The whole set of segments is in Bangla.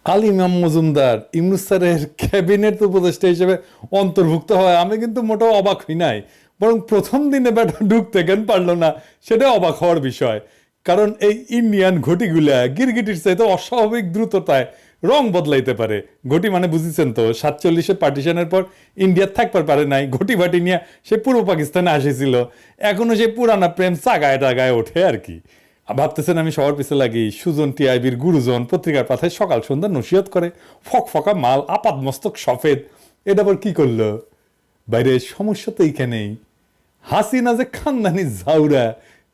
আলী ইমাম মজুমদার ইউনূস স্যারের ক্যাবিনেট উপদেষ্টা হিসেবে অন্তর্ভুক্ত হয় আমি কিন্তু মোটেও অবাক হই নাই, বরং প্রথম দিনে ব্যাটা ঢুকতে কেন পারলো না সেটা অবাক হওয়ার বিষয়। কারণ এই ইন্ডিয়ান ঘটিগুলা গিরগিটির চাইতে অস্বাভাবিক দ্রুততায় রং বদলাইতে পারে। ঘটি মানে বুঝেছেন তো, 47-এর পার্টিশনের পর ইন্ডিয়া থাকবার পারে নাই, ঘটি বাটি নিয়ে সে পূর্ব পাকিস্তানে আসেছিল, এখনো সেই পুরানা প্রেম চাগায় টাগায় ওঠে আর কি। ভাবতেছেন আমি সবার পিছে লাগি? সুজন টিআইবির গুরুজন পত্রিকার পাতায় সকাল সন্ধ্যা নসিহত করে, ফক ফকা মাল, আপাদ মস্তক সফেদ। এটা আবার কি করলো? বাইরে সমস্যা তো এইখানেই, হাসিনা যে খানদানি জাউরা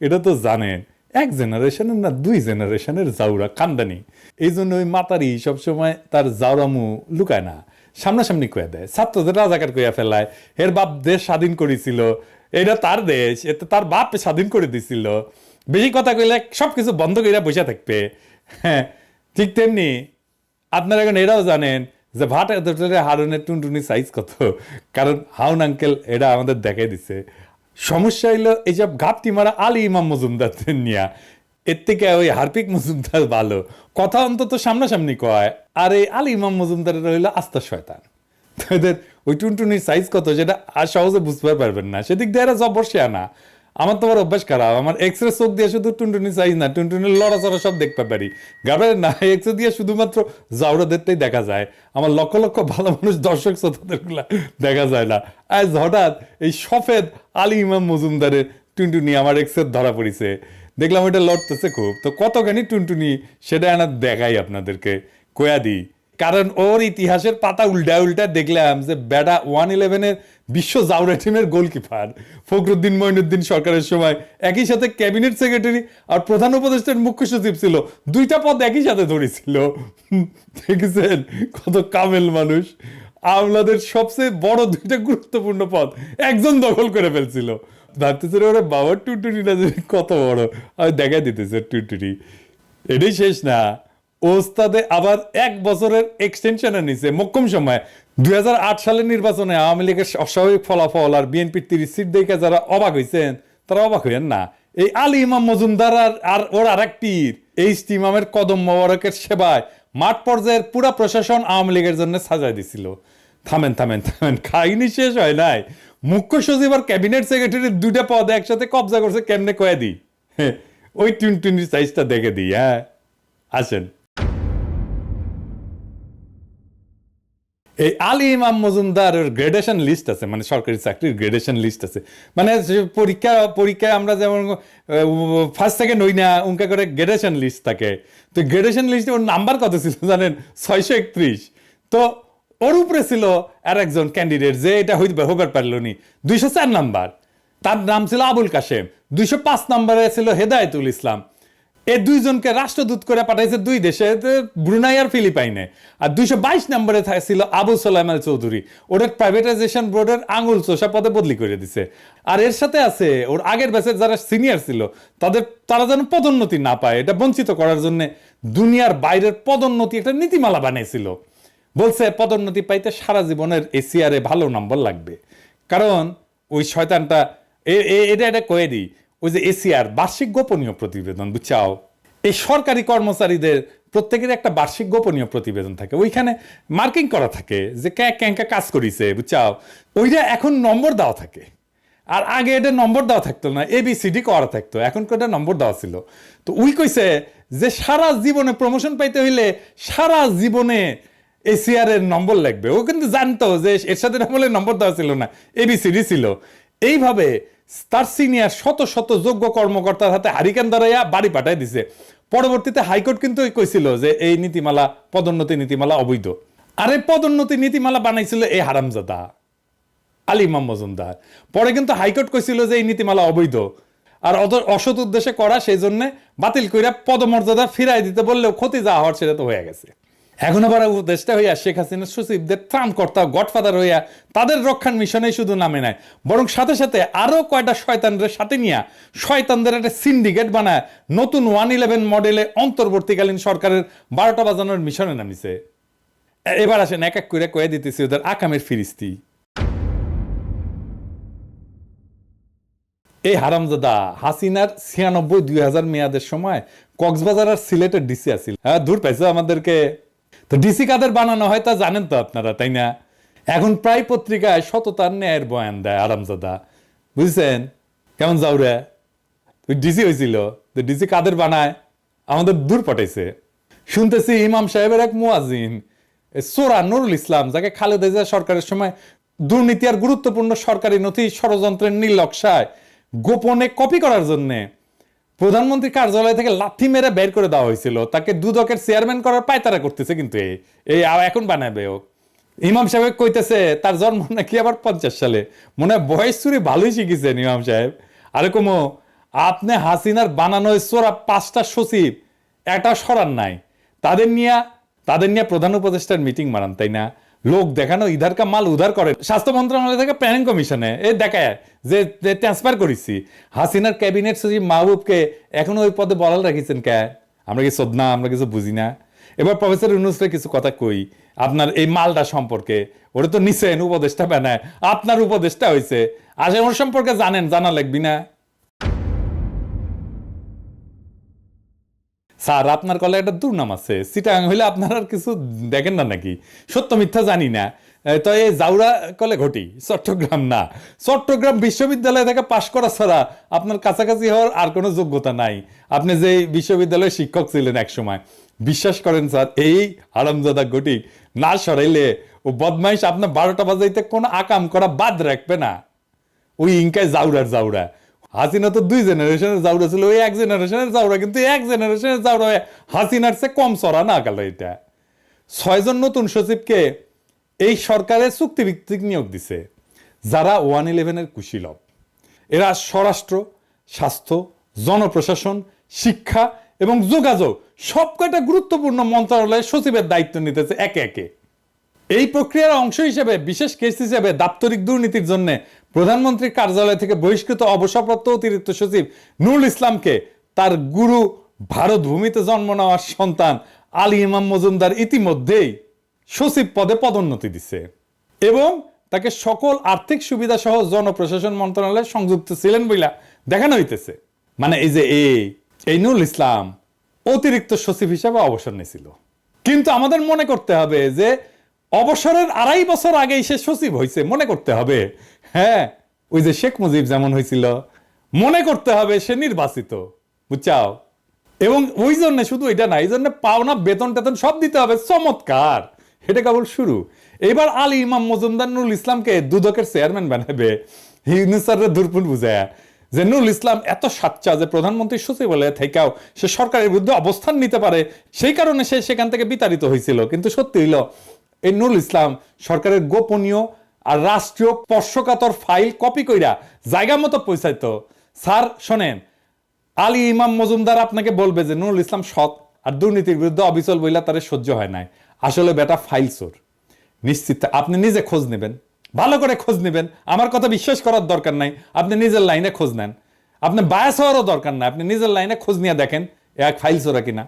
এটা তো জানেন, এক জেনারেশনের না দুই জেনারেশনের জাউরা খানদানি। এই জন্য ওই মাতারি সবসময় তার জাউরামু লুকায় না, সামনাসামনি কয়ে দেয়, ছাত্রদের রাজাকার কইয়া ফেলায়। এর বাপ দেশ স্বাধীন করেছিল, এটা তার দেশ, এতে তার বাপ স্বাধীন করে দিছিল, বেশি কথা কইলে সবকিছু বন্ধ কইরা বসে থাকবে। হ্যাঁ, ঠিক তেমনি আপনারা এখন এটাও জানেন যে হারুনের টুনটুনি সাইজ কত, কারণ হাউন আঙ্কেল এটা আমাদের দেখাই দিছে। সমস্যা হইলো এইসব ঘাপটি মারা আলী ইমাম মজুমদার নিয়া, এর থেকে ওই হারপিক মজুমদার ভালো, কথা অন্তত সামনাসামনি কয়। আর এই আলী ইমাম মজুমদারের হইলো আস্তা শয়তান। তো এদের ওই টুনটুনির সাইজ কত সেটা আর সহজে বুঝতে পারবেন না, সেদিক দিয়ে এরা জবরসে আনা। আমার তো আবার অভ্যাস খারাপ, আমার এক্সরে চোখ দিয়ে শুধু টুনটুনি সাইজ না, টুনটুনির লড়াচড়া সব দেখতে পারি। গাবের না, এক্সরে দিয়ে শুধুমাত্র জাউরাদেরটাই দেখা যায়, আমার লক্ষ লক্ষ ভালো মানুষ দর্শক শ্রোতাদের গুলা দেখা যায় না। আজ হঠাৎ এই সফেদ আলী ইমাম মজুমদারের টুনটুনি আমার এক্সের ধরা পড়িছে, দেখলাম ওইটা লড়তেছে খুব, তো কতখানি টুনটুনি সেটা আনা দেখাই আপনাদেরকে, কয়া দিই। কারণ ওর ইতিহাসের পাতা উল্টা উল্টা দেখলাম যে বেডা 111-এর বিশ্ব জাউরা টিমের গোলকিপার ফখরুদ্দিন মঈনুদ্দিন সরকারের সময় একই সাথে ক্যাবিনেট সেক্রেটারি আর প্রধান উপদেষ্টার মুখ্য সচিব ছিল, দুইটা পদ একই সাথে ধরেছিল। দেখেছেন কত কামেল মানুষ, আমলাদের সবচেয়ে বড় দুইটা গুরুত্বপূর্ণ পদ একজন দখল করে ফেলছিল। ভাবতেছিল ওরা বাবার টুনটুনিটা যে কত বড়, আমি দেখা দিতেছে টুনটুনি। এটাই শেষ না, ওস্তাদে আবার 1 বছরের এক্সটেনশনের নিচে মোক্ষম সময় 2008 সালের নির্বাচনে আওয়ামী লীগের অস্বাভাবিক ফলাফল আর বিএনপির 30 সিট দেখে যারা অবাক হয়েছেন তারা অবাক হইয়েন না। এই আলী ইমাম মজুমদার আর ওর আরেক পীর এইচ টি ইমামের কদম মোবারকের সেবায় মাঠ পর্যায়ের পুরা প্রশাসন আওয়ামী লীগের জন্য সাজায় দিছিল। থামেন থামেন থামেন, খাইনি শেষ হয় নাই, মুখ্য সচিব আর ক্যাবিনেট সেক্রেটারির দুইটা পদ একসাথে কবজা করছে কেমনে কয়ে দিই। ওই টুনটুনির সাইজটা দেখে দিই। হ্যাঁ, আসেন। এই আলী ইমাম মজুমদারের গ্রেডেশন লিস্ট আছে, মানে সরকারি চাকরির গ্রেডেশন লিস্ট আছে, মানে পরীক্ষায় আমরা যেমন ফার্স্ট সেকেন্ড হই না উনকা করে গ্রেডেশন লিস্ট থাকে। তো গ্রেডেশন লিস্টে ওর নাম্বার কত ছিল জানেন? 631। তো ওর উপরে ছিল আর একজন ক্যান্ডিডেট যে এটা হইবার পারল নি, 204 নাম্বার, তার নাম ছিল আবুল কাশেম। 205 নম্বরে ছিল হেদায়েতুল ইসলাম। এই দুইজনকে রাষ্ট্রদূত করে পাঠাইছে দুই দেশে, ব্রুনাই আর ফিলিপাইনে। আর 222 নম্বরে ছিল আবু সোলাইমান চৌধুরী, ওদের প্রাইভেটাইজেশন বোর্ডের আঙুল চোষা পদে বদলি করে দিছে। আর এর সাথে আছে ওর আগের ব্যাচের যারা সিনিয়র ছিল তারা যেন পদোন্নতি না পায় এটা বঞ্চিত করার জন্য দুনিয়ার বাইরের পদোন্নতি একটা নীতিমালা বানিয়েছিল। বলছে পদোন্নতি পাইতে সারা জীবনের এসিআরে ভালো নম্বর লাগবে। কারণ ওই শয়তানটা এটা কয়ে দিই, ওই যে এসিআর বার্ষিক গোপনীয় প্রতিবেদন, বুঝছাও, এই সরকারি কর্মচারীদের প্রত্যেকের একটা বার্ষিক গোপনীয় প্রতিবেদন থাকে, ওইখানে মার্কিং করা থাকে যে ক্যাঙ্কা কাজ করিছে, বুঝছাও, ওইটা এখন নম্বর দেওয়া থাকে। আর আগে এটা নম্বর দেওয়া থাকতো না, ABCD করা থাকতো, এখন এটা নম্বর দেওয়া ছিল। তো উই কইছে যে সারা জীবনে প্রমোশন পাইতে হইলে সারা জীবনে এসিআর এর নম্বর লাগবে। ও কিন্তু জানতো যে এর সাথে নম্বর দেওয়া ছিল না, ABCD ছিল। এইভাবে তার সিনিয়র শত শত যোগ্য কর্মকর্তার হাতে হারিকেন দাঁড়াইয়া বাড়ি পাঠাই দিছে। পরবর্তীতে হাইকোর্ট কিন্তু কইছিল যে এই নীতিমালা, পদোন্নতি নীতিমালা অবৈধ। আর এই পদোন্নতি নীতিমালা বানাইছিল এই হারামজাদা আলী ইমাম মজুমদার। পরে কিন্তু হাইকোর্ট কইছিল যে এই নীতিমালা অবৈধ আর অসৎ উদ্দেশ্যে করা, সেই জন্য বাতিল কইরা পদমর্যাদা ফিরাই দিতে বললেও ক্ষতি যা হওয়ার সেটা তো হয়ে গেছে। এখন আবার উপদেষ্টা হইয়া শেখ হাসিনার সচিবদের ত্রাণকর্তা গডফাদার হইয়া তাদের রক্ষার মিশনে শুধু নামে নাই, বরং সাথে সাথে আরো কয়টা শয়তানদের সাথে নিয়ে শয়তানদের একটা সিন্ডিকেট বানায় নতুন 111 মডেলে অন্তর্বর্তীকালীন সরকারের 12টা বাজানোর মিশনে নামিছে। এবার আসেন এক এক করে কয়ে দিতেছি ওদের আকামের ফিরিস্তি। এই হারামজাদা হাসিনার 96-2000 মেয়াদের সময় কক্সবাজার আর সিলেটের ডিসি আছিল। হ্যাঁ, দূর পাইছো আমাদেরকে। তো ডিসি কাদের বানানো হয় তা জানেন তো আপনারা, তাই না? এখন প্রায় পত্রিকায় সততার ন্যায়ের বয়ান দেয় আরামজাদা, বুঝছেন? কেমন যাওরে ডিসি হয়েছিল, তো ডিসি কাদের বানায়? আমাদের দূর পাঠাইছে। শুনতেছি ইমাম সাহেবের এক মুয়াজ্জিন সোরা নুরুল ইসলাম, যাকে খালেদা জিয়া সরকারের সময় দুর্নীতি আর গুরুত্বপূর্ণ সরকারি নথি ষড়যন্ত্রের নীলনকশায় গোপনে কপি করার জন্য প্রধানমন্ত্রী কার্যালয় থেকে লাথি মেরে বের করে দেওয়া হয়েছিল, তাকে দুদকের চেয়ারম্যান করার পায়তারা করতেছে। কিন্তু এই এখন বানাবে ও। ইমাম সাহেব কইতেছে তার জন্ম নাকি আবার 50 সালে, মনে হয় বয়স চুরি ভালোই শিখেছেন ইমাম সাহেব। আরে কমো, আপনি হাসিনার বানানো সোরা 5টা সচিব একটা সরান নাই, তাদের নিয়ে প্রধান উপদেষ্টার মিটিং মারান, তাই না? লোক দেখানো ইধার কা মাল উধার করে। স্বাস্থ্য মন্ত্রণালয় থেকে প্ল্যানিং কমিশনে দেখায় যে ট্রান্সফার করেছি। হাসিনার ক্যাবিনেট সচিব মাহবুবকে এখনো ওই পদে বহাল রাখিছেন কে? আমরা কি সদনা, আমরা কিছু বুঝি না? এবার প্রফেসর ইউনূসকে কিছু কথা কই আপনার এই মালটা সম্পর্কে। ওরা তো নিছেন উপদেষ্টা বানায়, আপনার উপদেষ্টা হয়েছে, আসে ওর সম্পর্কে জানেন, জানা লাগবি না? স্যার আপনার কলে একটা দুর্নাম আছে, চিটাং হইলে আপনার আর কিছু দেখেন না নাকি? সত্য মিথ্যা জানি না, তো এই জাউরা কলে ঘটি, চট্টগ্রাম না। চট্টগ্রাম বিশ্ববিদ্যালয় থেকে পাশ করা ছাড়া আপনার কাছাকাছি হওয়ার আর কোনো যোগ্যতা নাই। আপনি যে বিশ্ববিদ্যালয়ের শিক্ষক ছিলেন এক সময়, বিশ্বাস করেন স্যার, এই হারামজাদা ঘটি না সরাইলে ও বদমাইশ আপনার 12টা বাজাইতে কোনো আকাম করা বাদ রাখবে না। ওই ইনকায় জাউরা। হাসিনা তো 2 জেনারেশনের জাউরা ছিল, ওই 1 জেনারেশনের জাউরা, কিন্তু 1 জেনারেশনের জাউরা হাসিনার চেয়ে কম চড়া না গেল। এটা 6 জন নতুন সচিবকে এই সরকারের চুক্তিভিত্তিক নিয়োগ দিছে, যারা 111-এর কুশীলব। এরা স্বরাষ্ট্র, স্বাস্থ্য, জনপ্রশাসন, শিক্ষা এবং যোগাযোগ সব কয়টা গুরুত্বপূর্ণ মন্ত্রণালয়ের সচিবের দায়িত্ব নিতেছে একে একে। এই প্রক্রিয়ার অংশ হিসেবে বিশেষ কেস হিসেবে দাপ্তরিক দুর্নীতির জন্য প্রধানমন্ত্রীর কার্যালয় থেকে বহিষ্কৃত অবসরপ্রাপ্ত অতিরিক্ত সচিব নুরুল ইসলামকে তার গুরু ভারত ভূমিতে জন্ম নেওয়ার সন্তান আলী ইমাম মজুমদার ইতিমধ্যেই সচিব পদে পদোন্নতি দিছে এবং তাকে সকল আর্থিক সুবিধা সহ জনপ্রশাসন মন্ত্রণালয়ে সংযুক্ত ছিলেন বইলা দেখানো হইতেছে। মানে এই যে এই নুরুল ইসলাম অতিরিক্ত সচিব হিসেবে অবসর নিয়েছিল, কিন্তু আমাদের মনে করতে হবে যে অবসরের 2.5 বছর আগেই সে সচিব হয়েছে। মনে করতে হবে, হ্যাঁ, ওই যে শেখ মুজিব যেমন হয়েছিল, মনে করতে হবে সে নির্বাচিত, বুঝছাও? এবং ওই জন্য শুধু এটা না, এই জন্য পাওনা বেতন টেতন সব দিতে হবে। চমৎকার, এটা কেবল শুরু। এবার আলী ইমাম মজুমদার নুরুল ইসলামকে দুদকের চেয়ারম্যান বানাবে। ইউনূসের দুর্পুন বুঝায় যে নুরুল ইসলাম এত সাচ্চা যে প্রধানমন্ত্রী সচিবালয়ে থেকেও সে সরকারের বিরুদ্ধে অবস্থান নিতে পারে, সেই কারণে সে সেখান থেকে বিতাড়িত হয়েছিল। কিন্তু সত্যি হইল এই নুরুল ইসলাম সরকারের গোপনীয় আর রাষ্ট্রীয় স্পর্শকাতর ফাইল কপি কইরা জায়গা মতো পৌঁছাইতো। স্যার শোনেন, আলী ইমাম মজুমদার আপনাকে বলবে যে নুরুল ইসলাম সৎ আর দুর্নীতির বিরুদ্ধে অবিচল বইলা তার সহ্য হয় নাই, আসলে বেটা ফাইল চোর। নিশ্চিত আপনি নিজে খোঁজ নেবেন, ভালো করে খোঁজ নেবেন। আমার কথা বিশ্বাস করার দরকার নাই, আপনি নিজের লাইনে খোঁজ নেন। আপনি বায়াস হওয়ারও দরকার নাই, আপনি নিজের লাইনে খোঁজ নিয়ে দেখেন এক ফাইল চোরা কিনা।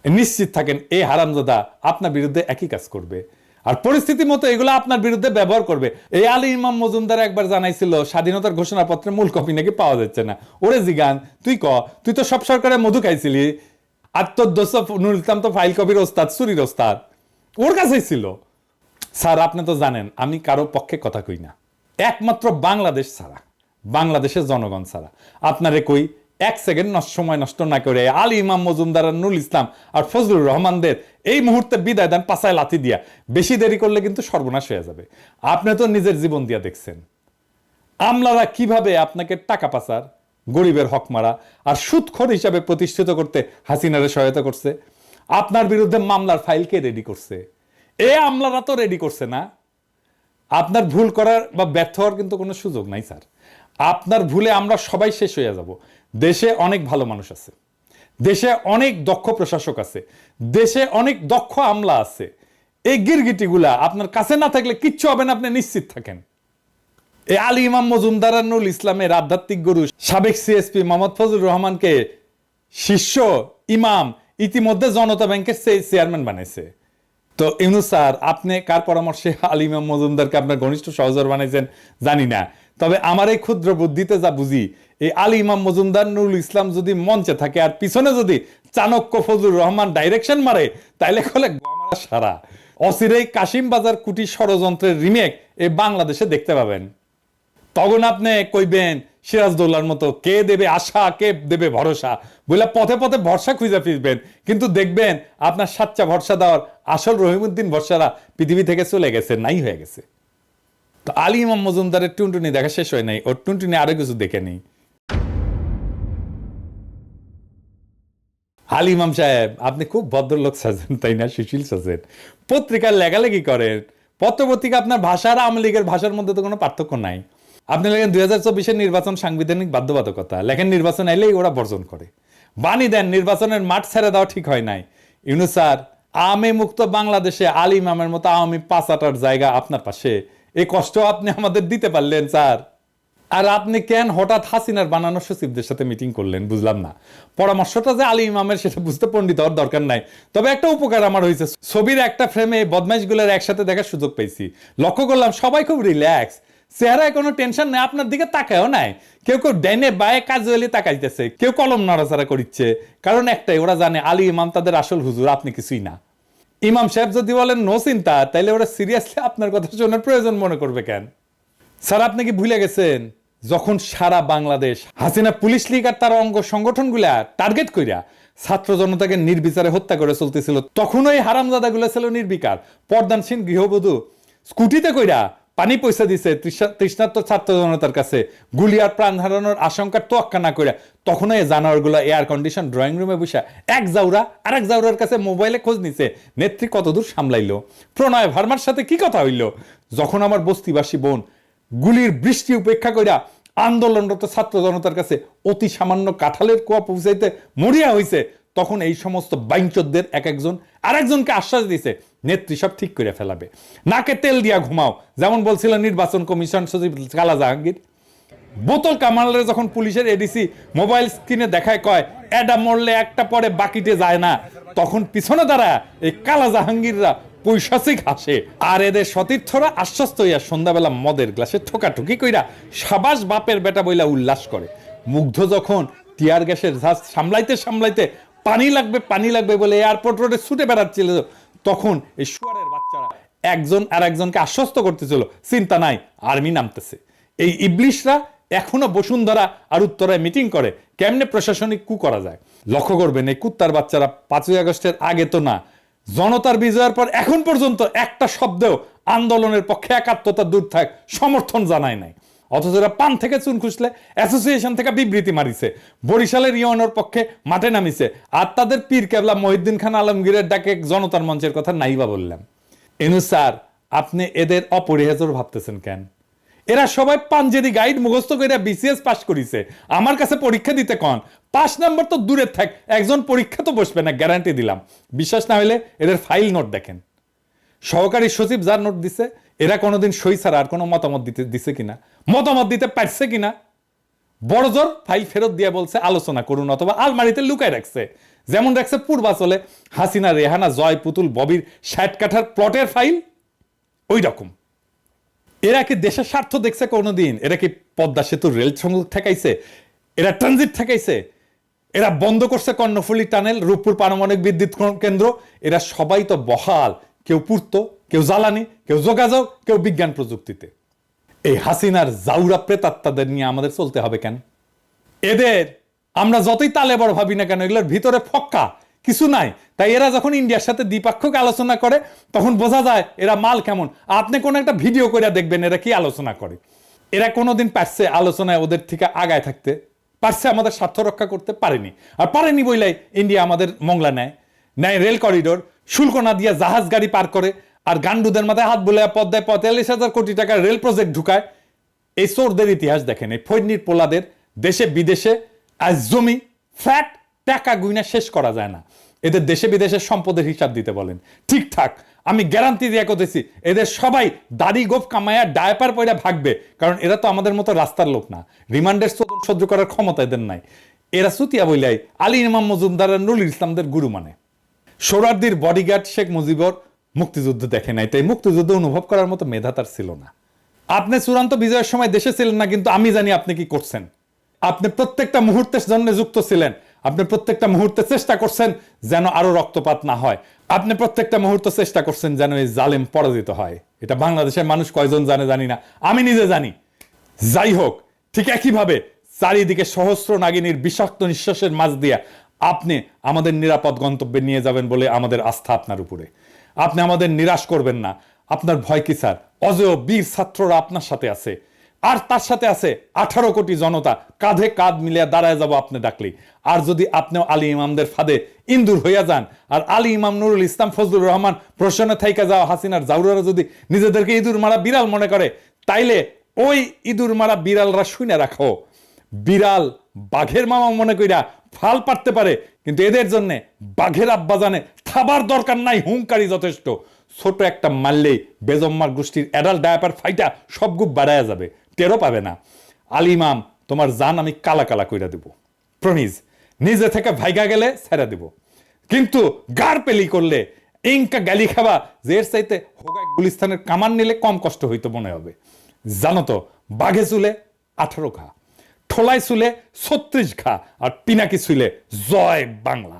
নিশ্চিত থাকেন এই হারামজাদা আপনার বিরুদ্ধে একই কাজ করবে, আর পরিস্থিতি মতো এগুলো আপনার বিরুদ্ধে ব্যবহার করবে। এই আলী ইমাম মজুমদার একবার জানাইছিল স্বাধীনতার ঘোষণাপত্রের মূল কপি নাকি পাওয়া যাচ্ছে না। ওরে জিগান, তুই তো সব সরকারে মধু খাইছিলি, আর তোর দোষ নুরুল ইসলাম তো ফাইল কপির ওস্তাদ, চুরির ওস্তাদ, ওর কাছেই ছিল। স্যার আপনি তো জানেন আমি কারো পক্ষে কথা কই না, একমাত্র বাংলাদেশ ছাড়া, বাংলাদেশের জনগণ ছাড়া। আপনারে কই 1 সেকেন্ড সময় নষ্ট না করে আলী ইমাম মজুমদার, নুরুল ইসলাম আর ফজলুর রহমানদের এই মুহূর্তে বিদায় দেন পাছায় লাথি দিয়া। বেশি দেরি করলে কিন্তু সর্বনাশ হয়ে যাবে। আপনি তো নিজের জীবন দিয়া দেখছেন আমলারা কিভাবে আপনাকে টাকা পাচার, গরিবের হক মারা আর সুদখোর হিসাবে প্রতিষ্ঠিত করতে হাসিনারে সহায়তা করছে। আপনার বিরুদ্ধে মামলার ফাইল কে রেডি করছে? আমলারা তো রেডি করছে না। আপনার ভুল করার বা ব্যর্থ হওয়ার কিন্তু কোনো সুযোগ নাই স্যার। আপনার ভুলে আমরা সবাই শেষ হয়ে যাব। দেশে অনেক ভালো মানুষ আছে, দেশে অনেক দক্ষ প্রশাসক আছে, দেশে অনেক দক্ষ আমলা আছে। এই গিরগিটিগুলা আপনার কাছে না থাকলে কিচ্ছু হবে না, আপনি নিশ্চিত থাকেন। এই আলী ইমাম মজুমদার আর নুরুল ইসলামের আধ্যাত্মিক গুরু সাবেক সিএসপি মোহাম্মদ ফজলুর রহমানকে শিষ্য ইমাম ইতিমধ্যে জনতা ব্যাংকের চেয়ারম্যান বানাইছে। তো ইউনূস স্যার আপনি কার পরামর্শে আলী ইমাম মজুমদারকে আপনার ঘনিষ্ঠ সহচর বানাইছেন জানি না, তবে আমার এই ক্ষুদ্র বুদ্ধিতে যা বুঝি, এই আলী ইমাম মজুমদার নুরুল ইসলাম যদি মঞ্চে থাকে আর পিছনে যদি চাণক্য ফজলুর রহমান ডাইরেকশন মারে, তাইলে কলে সারা অচিরেই কাশিম বাজার কুটি ষড়যন্ত্রের রিমেক এই বাংলাদেশে দেখতে পাবেন। তখন আপনি কইবেন সিরাজদৌল্লার মতো কে দেবে আশা কে দেবে ভরসা বলে পথে পথে ভরসা খুঁজে ফিরবেন, কিন্তু দেখবেন আপনার সাচ্চা ভরসা দেওয়ার আসল রহিমউদ্দিন ভরসারা পৃথিবী থেকে চলে গেছে, নাই হয়ে গেছে। তো আলী ইমাম মজুমদারের টুনটুনি দেখা শেষ হয় নাই, ওর টুনটুনি আরো কিছু দেখে নেই। আলী ইমাম সাহেব আপনি খুব ভদ্রলোক সাজেন তাই না, সুশীল সাজেন, পত্রিকার লেখালেখি করেন, পত্রপত্রিকা আপনার ভাষা আর আওয়ামী লীগের ভাষার মধ্যে তো কোনো পার্থক্য নাই। আপনি লেখেন 2024 নির্বাচন সাংবিধানিক বাধ্যবাধকতা, লেখেন নির্বাচন এলেই ওরা বর্জন করে, বাণী দেন নির্বাচনের মাঠ ছেড়ে দেওয়া ঠিক হয় নাই। ইউনূস স্যার, আওয়ামী মুক্ত বাংলাদেশে আলী ইমামের মতো আওয়ামী পাঁচাটার জায়গা আপনার পাশে, এই কষ্ট আপনি আমাদের দিতে পারলেন স্যার। আর আপনি কেন হঠাৎ হাসিনার বানানো সচিবদের সাথে মিটিং করলেন বুঝলাম না। পরামর্শটা যে আলী ইমামের সেটা বুঝতে পণ্ডিত হওয়ার দরকার নাই, তবে একটা উপকার আমার হয়েছে, ছবির একটা ফ্রেমে বদমাইশগুলোর একসাথে দেখার সুযোগ পেয়েছি। লক্ষ্য করলাম সবাই খুব রিল্যাক্স, চেহারায় কোনো টেনশন নাই, আপনার দিকে তাকায়ও নাই। কেউ কেউ ডাইনে বায়ে কাজুয়ালি তাকাইতেছে, কেউ কলম নড়াচড়া করছে, কারণ একটাই, ওরা জানে আলী ইমাম তাদের আসল হুজুর, আপনি কিছুই না। ইমাম সাহেব যদি বলেন নো চিন্তা, তাইলে ওরা সিরিয়াসলি আপনার কথা শোনার প্রয়োজন মনে করবে কেন? স্যার আপনি কি ভুলে গেছেন যখন সারা বাংলাদেশ হাসিনা পুলিশ লীগ আর তার অঙ্গ সংগঠনগুলা টার্গেট কইরা ছাত্র জনতাকে নির্বিচারে হত্যা করে চলতেছিল, তখন ওই হারামজাদাগুলো ছিল নির্বিকার পর্দানসীন গৃহবধূ স্কুটিতে কইরা পানি পয়সা দিছে তৃষ্ণার্ত ছাত্র জনতার কাছে, গুলি আর প্রাণ হারানোর আশঙ্কার তোয়াক্কা না কইরা তখন এই জানোয়ারগুলো এয়ার কন্ডিশন ড্রয়িং রুমে বসে এক জাউরা আর এক জাউরার কাছে মোবাইলে খোঁজ নিছে নেত্রী কতদূর সামলাইলো, প্রণয় ভার্মার সাথে কি কথা হইল। যখন আমার বস্তিবাসী বোন গুলির বৃষ্টি উপেক্ষা কইরা আন্দোলনরত ছাত্র জনতার কাছে অতি সামান্য কাঁঠালের কোয়া পৌঁছাইতে মরিয়া হইছে, তখন এই সমস্ত বাইঞ্চোদদের এক একজন আর একজনকে আশ্বাস দিছে নেত্রী সব ঠিক করে ফেলাবে, নাকে তেল দিয়া ঘুমাও, যেমন বলছিল নির্বাচন কমিশন সচিব কালা জাহাঙ্গীর। বোতল কামালের যখন পুলিশের এডিসি মোবাইল স্ক্রিনে দেখায় কয় এডা মরলে একটা পরে বাকিতে যায় না, তখন পিছনে দাঁড়া এই কালা জাহাঙ্গীররা পৈশাচিক হাসে, আর এদের সতীর্থরা আশ্বস্ত হইয়া সন্ধ্যাবেলা মদের গ্লাসে ঠোকাঠুকি কইরা সাবাস বাপের বেটা বইলা উল্লাস করে। মুগ্ধ যখন টিয়ার গ্যাসের ঝাঁজ সামলাইতে সামলাইতে পানি লাগবে বলে এয়ারপোর্ট রোডে ছুটে বেড়াচ্ছিল, তখন এই শুয়ারের বাচ্চারা একজন আর একজনকে আশ্বস্ত করতেছিল চিন্তা নাই আর্মি নামতেছে। এই ইবলিশরা এখনো বসুন্ধরা আর উত্তরায় মিটিং করে কেমনে প্রশাসনিক কু করা যায়। লক্ষ্য করবেন এই কুত্তার বাচ্চারা 5ই আগস্টের আগে তো না, জনতার বিজয়ের পর এখন পর্যন্ত একটা শব্দেও আন্দোলনের পক্ষে একাত্মতা দূর থাক সমর্থন জানায় নাই, অথচ এরা পান থেকে চুন খুঁজলে অ্যাসোসিয়েশন থেকে বিবৃতি মারিছে, বরিশালের ইউএনওর পক্ষে মাঠে নামিছে, আর তাদের পীর কেবলা মহিউদ্দিন খান আলমগীরের ডাকে জনতার মঞ্চের কথা নাইবা বললাম। ইউনূস স্যার আপনি এদের অপরিহার্য ভাবতেছেন কেন? এরা সবাই পাঞ্জেরি গাইড মুখস্থ করে বিসিএস পাস করিছে, আমার কাছে পরীক্ষা দিতে কন, 5 নম্বর তো দূরে থাক, একজন পরীক্ষা তো বসবে না গ্যারান্টি দিলাম। বিশ্বাস না হলে এদের ফাইল নোট দেখেন, সহকারী সচিব যার নোট দিছে এরা কোনোদিন সই ছাড়া আর কোনো মতামত দিছে কিনা, মতামত দিতে পারছে কিনা, বড় জোর ফাইল ফেরত দিয়ে বলছে আলোচনা করুন, অথবা আলমারিতে লুকায় রাখছে, যেমন রাখছে পূর্বাচলে হাসিনা রেহানা জয় পুতুল ববির 60 কাঠার প্লটের ফাইল, ওই রকম। এরা কি দেশের স্বার্থ দেখছে কোনোদিন? এরা কি পদ্মা সেতুর রেল সংযোগ ঠেকাইছে? এরা ট্রানজিট ঠেকাইছে? এরা বন্ধ করছে কর্ণফুলী টানেল, রূপপুর পারমাণবিক বিদ্যুৎ কেন্দ্র? এরা সবাই তো বহাল, কেউ পূর্ত, কেউ জ্বালানি, কেউ যোগাযোগ, কেউ বিজ্ঞান প্রযুক্তিতে। এই হাসিনার জাউরা প্রেতাত্মাদের নিয়ে আমাদের চলতে হবে কেন? এদের আমরা যতই তালে বড় ভাবি না কেন, এগুলোর ভিতরে ফক্কা কিছু নাই। তাই এরা যখন ইন্ডিয়ার সাথে দ্বিপাক্ষিক আলোচনা করে তখন বোঝা যায় এরা মাল কেমন। আপনি কোন একটা ভিডিও করে দেখবেন এরা কি আলোচনা করে। এরা কোনোদিন পারছে আলোচনায় ওদের থেকে আগায় থাকতে? পারছে আমাদের স্বার্থ রক্ষা করতে? পারেনি। আর পারেনি বইলাই ইন্ডিয়া আমাদের মংলা নেয় রেল করিডোর, শুল্ক না দিয়ে জাহাজ গাড়ি পার করে, আর গান্ডুদের মাথায় হাত বুলায় পদ্মায় 45,000 কোটি টাকার রেল প্রজেক্ট ঢুকায়। এই চোরদের ইতিহাস দেখেন, এই ফৈনির পোলাদের দেশে বিদেশে আজ জমি ফ্ল্যাট টাকা গুইনা শেষ করা যায় না। এদের দেশে বিদেশের সম্পদের হিসাব দিতে বলেন, ঠিকঠাক আমি গ্যারান্টি দিয়ে করতেছি এদের সবাই দাড়ি গোফ কামায়া ডায়পার পয়রা ভাগবে, কারণ এরা তো আমাদের মতো রাস্তার লোক না, রিমান্ডের সহ্য করার ক্ষমতা এদের নাই। এরা সুতিয়া বইলাই আলী ইমাম মজুমদার আর নুরুল ইসলামদের গুরু মানে। সোহরাওয়ার্দীর বডিগার্ড শেখ মুজিবর মুক্তিযুদ্ধ দেখে নাই, তাই মুক্তিযুদ্ধ অনুভব করার মতো মেধা তার ছিল না। আপনি চূড়ান্ত বিজয়ের সময় দেশে ছিলেন না, কিন্তু আমি জানি আপনি কি করছেন। আপনি প্রত্যেকটা মুহূর্তের জন্য যুক্ত ছিলেন। আপনি প্রত্যেকটা মুহূর্তে চেষ্টা করছেন যেন আরো রক্তপাত না হয়। আপনি প্রত্যেকটা মুহূর্তে চেষ্টা করছেন যেন এই জালেম পরাজিত হয়। এটা বাংলাদেশের মানুষ কয়জন জানে জানি না, আমি নিজে জানি। যাই হোক, ঠিক একইভাবে চারিদিকে সহস্র নাগিনীর বিষাক্ত নিঃশ্বাসের মাঝ দিয়ে আপনি আমাদের নিরাপদ গন্তব্যে নিয়ে যাবেন বলে আমাদের আস্থা আপনার উপরে। আপনি আমাদের নিরাশ করবেন না। আপনার ভয় কি স্যার? অজেয় বীর ছাত্ররা আপনার সাথে আছে, আর তার সাথে আছে 18 কোটি জনতা। কাঁধে কাঁধ মিলিয়ে দাঁড়ায় যাব আপনি ডাকলেই। আর যদি আপনিও আলী ইমামদের ফাঁদে ইন্দুর হইয়া যান, আর আলী ইমাম নুরুল ইসলাম ফজলুর রহমান প্রশ্নে থাইকা যাওয়া হাসিনার জাউরারা যদি নিজেদেরকে ইঁদুর মারা বিড়াল মনে করে, তাইলে ওই ইঁদুর মারা বিড়ালরা শুনে রাখো, বিড়াল বাঘের মামা মনে কইরা ফাল পারতে পারে, কিন্তু এদের জন্য বাঘের আব্বা জানে থাবার দরকার নাই, হুঙ্কারি যথেষ্ট। ছোট একটা মারলেই বেজম্মার গোষ্ঠীর অ্যাডাল্ট ডায়াপার ফাইটা সব গুপ বাড়ায়া যাবে, টেরও পাবে না। আলী ইমাম, তোমার জান আমি কালা কালা কইরা দেব, প্রমিজ। নিজে থেকে ভাইগা গেলে ছেড়ে দেব, কিন্তু গার পেলি করলে ইনকা গালি খাবা যে এর চাইতে হোগা গুলিস্তানের কামান নিলে কম কষ্ট হইতো মনে হবে। জানো তো, বাঘে চুলে 18 খা, ঠোলায় চুলে 36 খা, আর পিনাকি চুলে জয় বাংলা।